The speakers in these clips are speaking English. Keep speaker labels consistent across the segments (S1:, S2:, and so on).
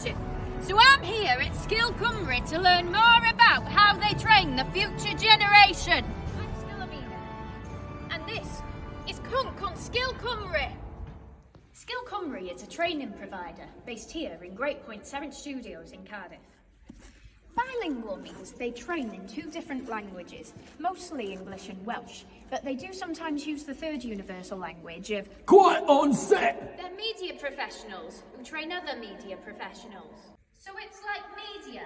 S1: television. So I'm here at Sgil Cymru to learn more about how they train the future generation. I'm Sgilomena, and this is Cunk on Sgil Cymru. Sgil Cymru is a training provider based here in Great Point Seven Studios in Cardiff. Bilingual means they train in two different languages, mostly English and Welsh, but they do sometimes use the third universal language of
S2: Quiet on set!
S1: They're media professionals who train other media professionals. So it's like media.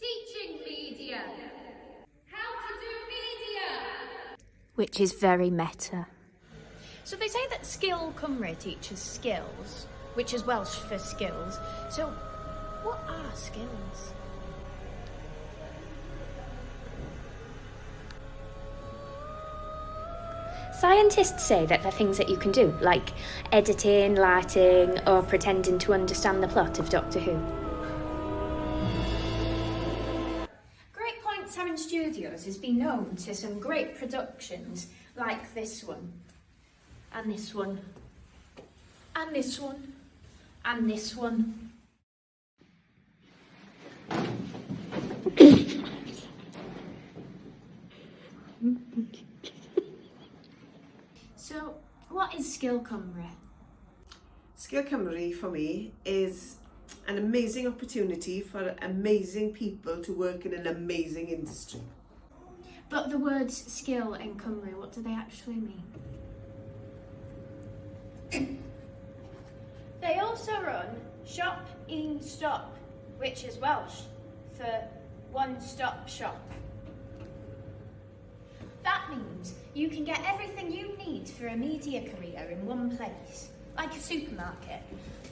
S1: Teaching media. How to do media. Which is very meta. So they say that Sgil Cymru teaches skills, which is Welsh for skills. So what are skills?
S3: Scientists say that they're things that you can do, like editing, lighting, or pretending to understand the plot of Doctor Who.
S1: Great Point Seven Studios has been known to some great productions, like this one, and this one, and this one, and this one. So, what is Sgil Cymru?
S4: Sgil Cymru for me is an amazing opportunity for amazing people to work in an amazing industry.
S1: But the words skill and Cymru, what do they actually mean? They also run Shop in Stop, which is Welsh for one-stop shop. That means you can get everything you need for a media career in one place, like a supermarket.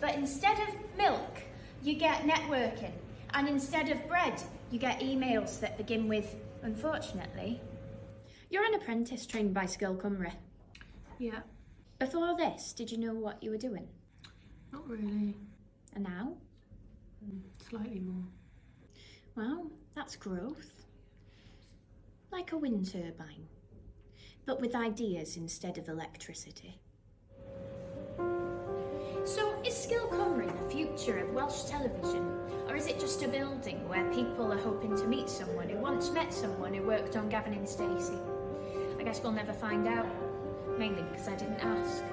S1: But instead of milk, you get networking. And instead of bread, you get emails that begin with, unfortunately.
S3: You're an apprentice trained by Sgil Cymru.
S1: Yeah.
S3: Before this, did you know what you were doing?
S5: Not really.
S3: And now?
S5: Slightly more.
S3: Well, that's growth. Like a wind turbine, but with ideas instead of electricity.
S1: So is Sgil Cymru the future of Welsh television? Or is it just a building where people are hoping to meet someone who once met someone who worked on Gavin and Stacey? I guess we'll never find out, mainly because I didn't ask.